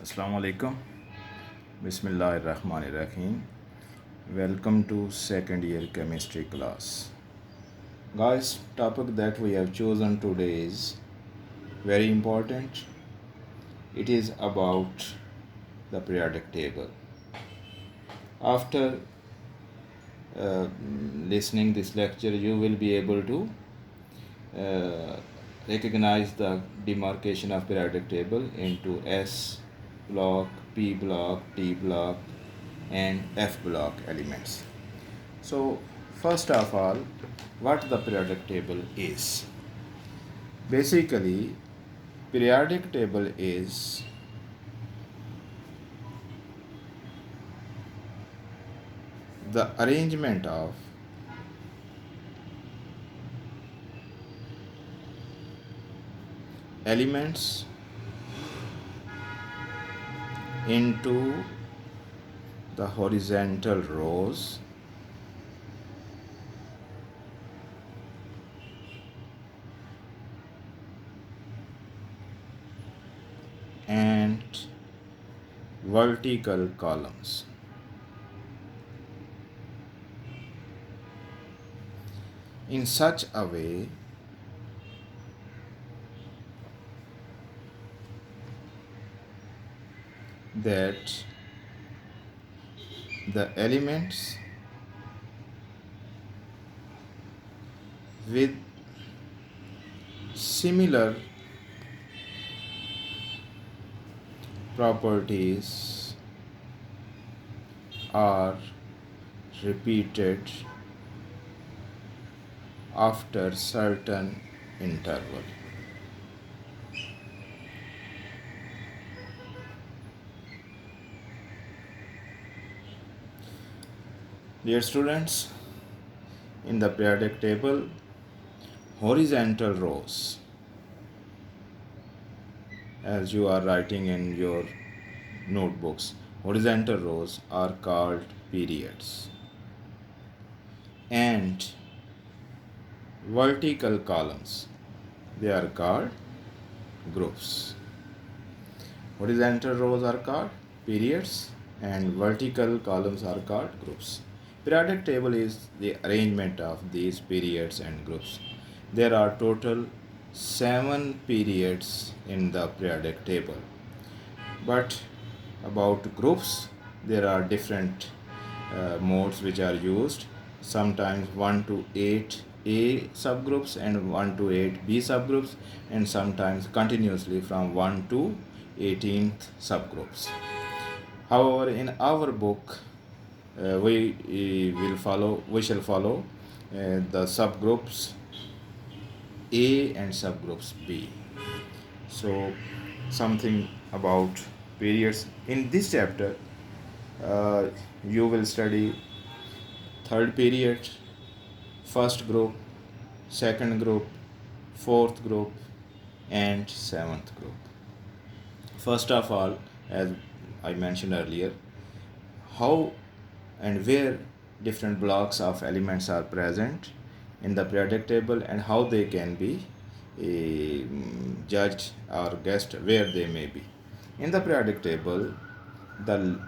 Assalamu alaikum. Bismillahirrahmanirrahim. Welcome to second year chemistry class. Guys, topic that we have chosen today is very important. It is about the periodic table. After uh, listening this lecture, you will be able to uh, recognize the demarcation of periodic table into S block, P block, T block, and F block elements. So first of all, what the periodic table is? Basically, periodic table is the arrangement of elements into the horizontal rows and vertical columns. In such a way that the elements with similar properties are repeated after certain interval. Dear students, in the periodic table, horizontal rows, as you are writing in your notebooks, horizontal rows are called periods, and vertical columns, they are called groups. Horizontal rows are called periods and vertical columns are called groups. Periodic table is the arrangement of these periods and groups. There are total 7 periods in the periodic table. But about groups, there are different modes which are used. Sometimes 1 to 8 A subgroups and 1 to 8 B subgroups, and sometimes continuously from 1 to 18th subgroups. However, in our book, we shall follow the subgroups A and subgroups B. So, something about periods. In this chapter, uh, you will study third period, first group, second group, fourth group, and seventh group. First of all, as I mentioned earlier, how and where different blocks of elements are present in the periodic table and how they can be judged or guessed where they may be. In the periodic table, the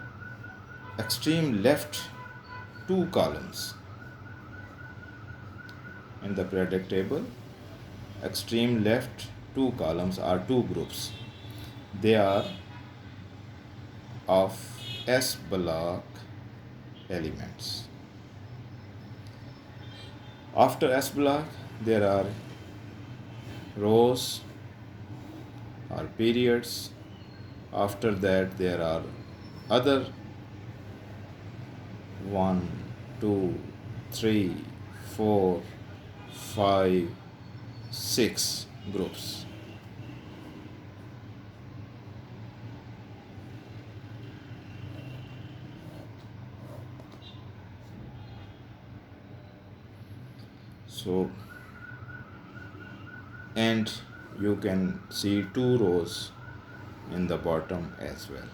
extreme left two columns in the periodic table, extreme left two columns are two groups. They are of S block elements. After S block, there are rows or periods. After that, there are other 1, 2, 3, 4, 5, 6 groups. So, and you can see two rows in the bottom as well.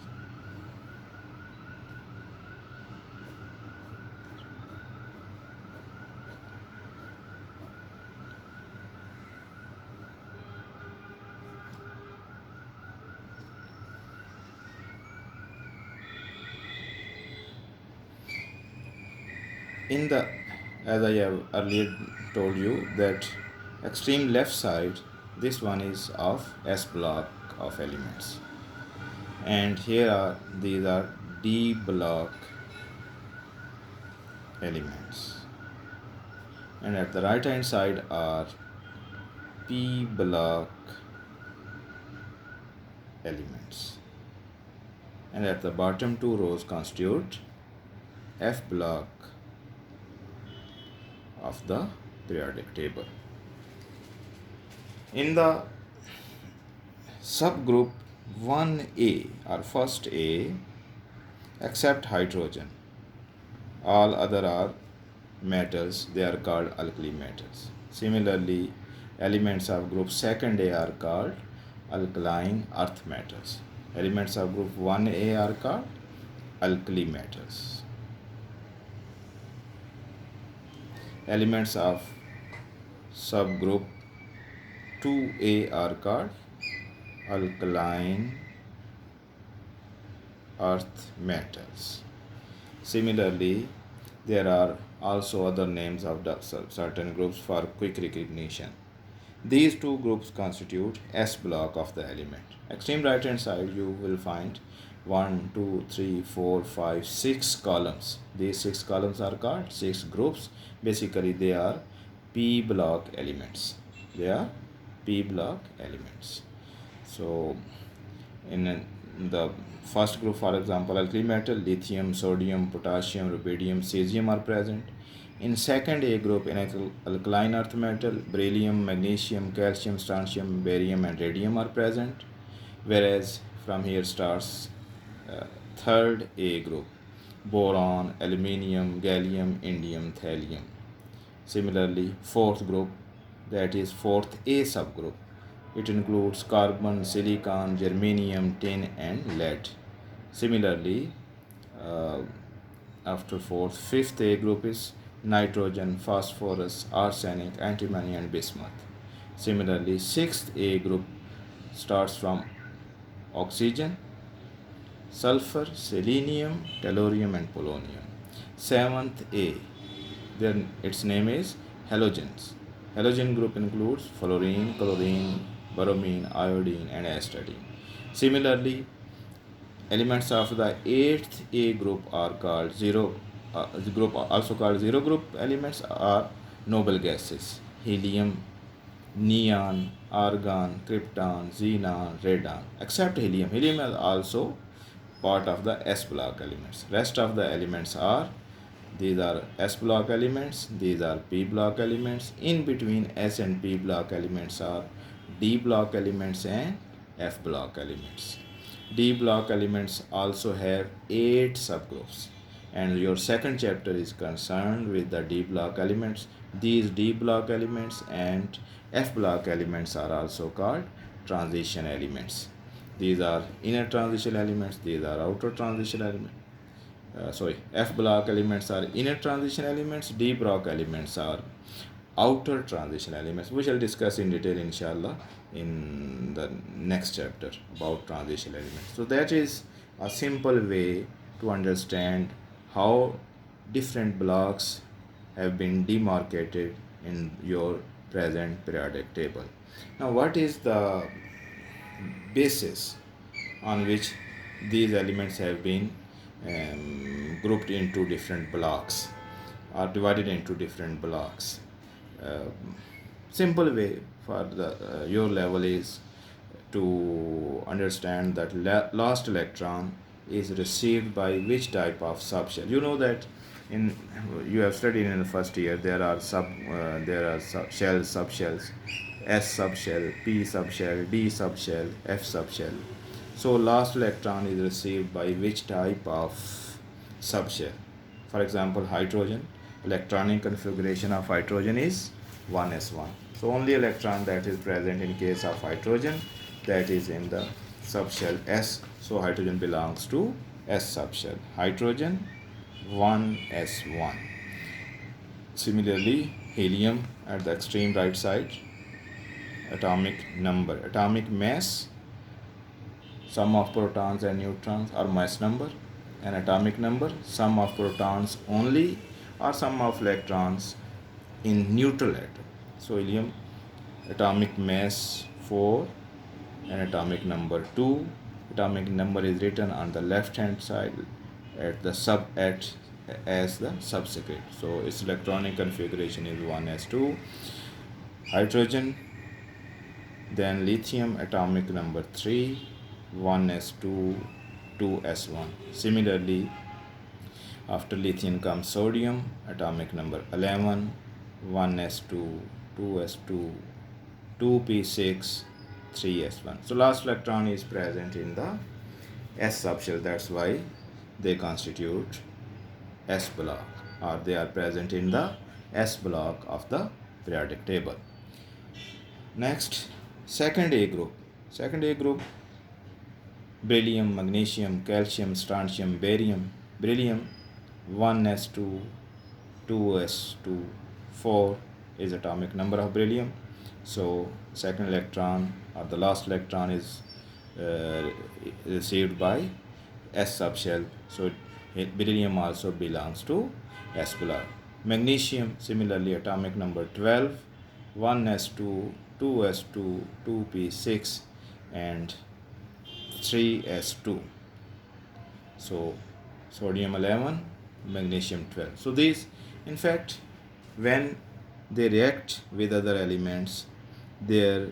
In the, as I have earlier told you, that extreme left side, this one is of S block of elements, and here are, these are D block elements, and at the right hand side are P block elements, and at the bottom two rows constitute F block of the periodic table. In the subgroup 1A or first A, except hydrogen, all other are metals, they are called alkali metals. Similarly, elements of group second A are called alkaline earth metals. Elements of group 1A are called alkali metals. Elements of subgroup 2A are called alkaline earth metals. Similarly, there are also other names of the certain groups for quick recognition. These two groups constitute S block of the element. Extreme right hand side you will find 1, 2, 3, 4, 5, 6 columns. These 6 columns are called 6 groups. Basically they are P block elements. They are P block elements. So in the first group, for example, alkali metal, lithium, sodium, potassium, rubidium, cesium are present. In second A group, in alkaline earth metal, beryllium, magnesium, calcium, strontium, barium and radium are present. Whereas from here starts third A group, boron, aluminium, gallium, indium, thallium. Similarly, fourth group, that is fourth A subgroup, it includes carbon, silicon, germanium, tin and lead. Similarly, uh, after fourth, fifth A group is nitrogen, phosphorus, arsenic, antimony and bismuth. Similarly, sixth A group starts from oxygen, sulfur, selenium, tellurium and polonium. Seventh A, then its name is halogens. Halogen group includes fluorine, chlorine, bromine, iodine and astatine. Similarly, elements of the 8th A group are called the group also called zero group elements are noble gases: helium, neon, argon, krypton, xenon, radon. Except helium. Helium is also part of the S block elements. Rest of the elements are, these are S block elements, these are P block elements. In between S and P block elements are D block elements and F block elements. D block elements also have 8 subgroups, and your second chapter is concerned with the D block elements. These D block elements and F block elements are also called transition elements. These are inner transition elements, these are outer transition elements. F block elements are inner transition elements, D block elements are outer transition elements. We shall discuss in detail inshallah in the next chapter about transition elements. So that is a simple way to understand how different blocks have been demarcated in your present periodic table. Now what is the basis on which these elements have been grouped into different blocks or divided into different blocks? Simple way for the your level is to understand that last electron is received by which type of subshell. You know that in you have studied in the first year there are shells, subshells, S subshell, P subshell, D subshell, F subshell. So last electron is received by which type of subshell? For example, hydrogen, electronic configuration of hydrogen is 1s1. So only electron that is present in case of hydrogen, that is in the subshell S. So hydrogen belongs to S subshell. Hydrogen 1s1. Similarly, helium at the extreme right side, atomic number, atomic mass, sum of protons and neutrons or mass number, and atomic number, sum of protons only or sum of electrons in neutral atom. So helium atomic mass 4 and atomic number 2. Atomic number is written on the left hand side at the as the subscript. So its electronic configuration is 1s2. Hydrogen, then lithium atomic number 3, 1s2, 2s1. Similarly, after lithium comes sodium atomic number 11, 1s2, 2s2, 2p6, 3s1. So last electron is present in the s subshell. That's why they constitute s block, or they are present in the s block of the periodic table. Next, second A group. Second A group: beryllium, magnesium, calcium, strontium, barium. Beryllium 1s2, 2s2, 4 is atomic number of beryllium. So second electron or the last electron is received by s subshell. So beryllium also belongs to s block. Magnesium, similarly, atomic number 12, 1s2, 2s2, 2p6, and 3s2. So sodium 11, magnesium 12. So these, in fact, when they react with other elements, their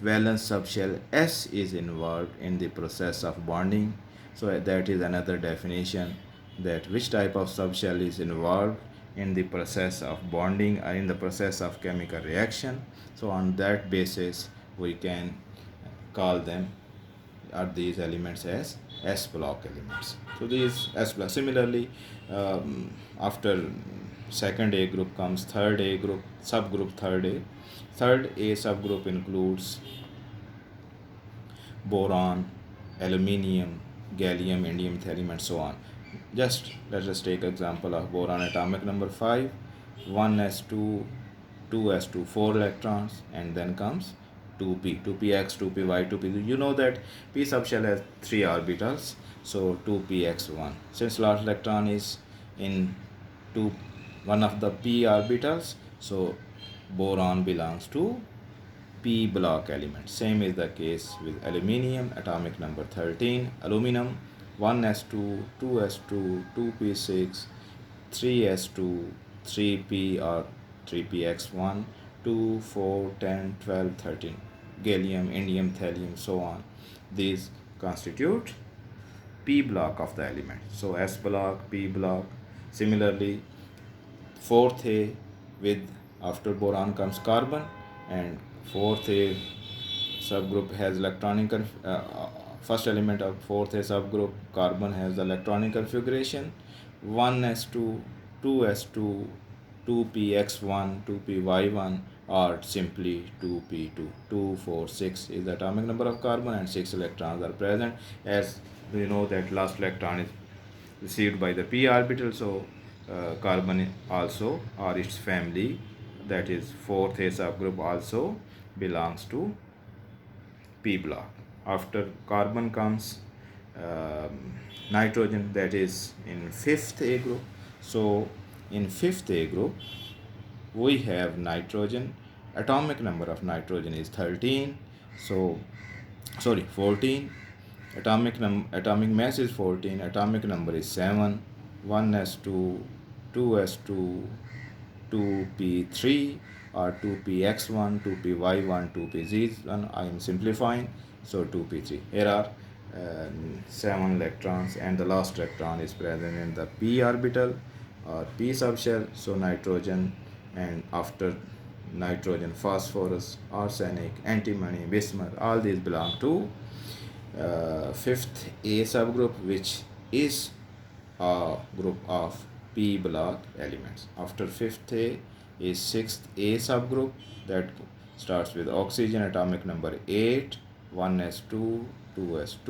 valence subshell S is involved in the process of bonding. So that is another definition, that which type of subshell is involved in the process of bonding or in the process of chemical reaction. So on that basis we can call them, or these elements, as S block elements. So these S block. Similarly, after second A group comes third A group, subgroup third A. Third A subgroup includes boron, aluminium, gallium, indium, thallium, and so on. Just let us take example of boron atomic number 5, 1s2, 2s2, 4 electrons, and then comes 2p, 2px, 2py, 2p. You know that p subshell has 3 orbitals, so 2px1. Since last electron is in one of the p orbitals, so boron belongs to p block element. Same is the case with aluminium atomic number 13, aluminum 1s2, 2s2, 2p6, 3s2, 3p or 3px1, 2, 4, 10, 12, 13. Gallium, indium, thallium, so on. These constitute p block of the element. So s block, p block. Similarly, fourth A, with after boron comes carbon, and fourth A subgroup has electronic first element of fourth A subgroup, carbon, has the electronic configuration 1s2, 2s2, 2px1, 2py1, or simply 2p2. 2, 4, 6 is the atomic number of carbon, and 6 electrons are present. As we know that last electron is received by the p orbital, so carbon also, or its family, that is fourth A subgroup, also belongs to p block. After carbon comes nitrogen, that is in fifth A group. So in fifth A group we have nitrogen. Atomic number of nitrogen is 13. So 14. Atomic mass is 14. Atomic number is 7. 1s2, 2s2, 2p3, or 2px1, 2py1, 2pz1. I am simplifying. So 2p3. Here are 7 electrons, and the last electron is present in the p orbital or p subshell. So nitrogen, and after nitrogen, phosphorus, arsenic, antimony, bismuth, all these belong to fifth A subgroup, which is a group of p block elements. After fifth A is sixth A subgroup, that starts with oxygen atomic number 8, 1s2, 2s2,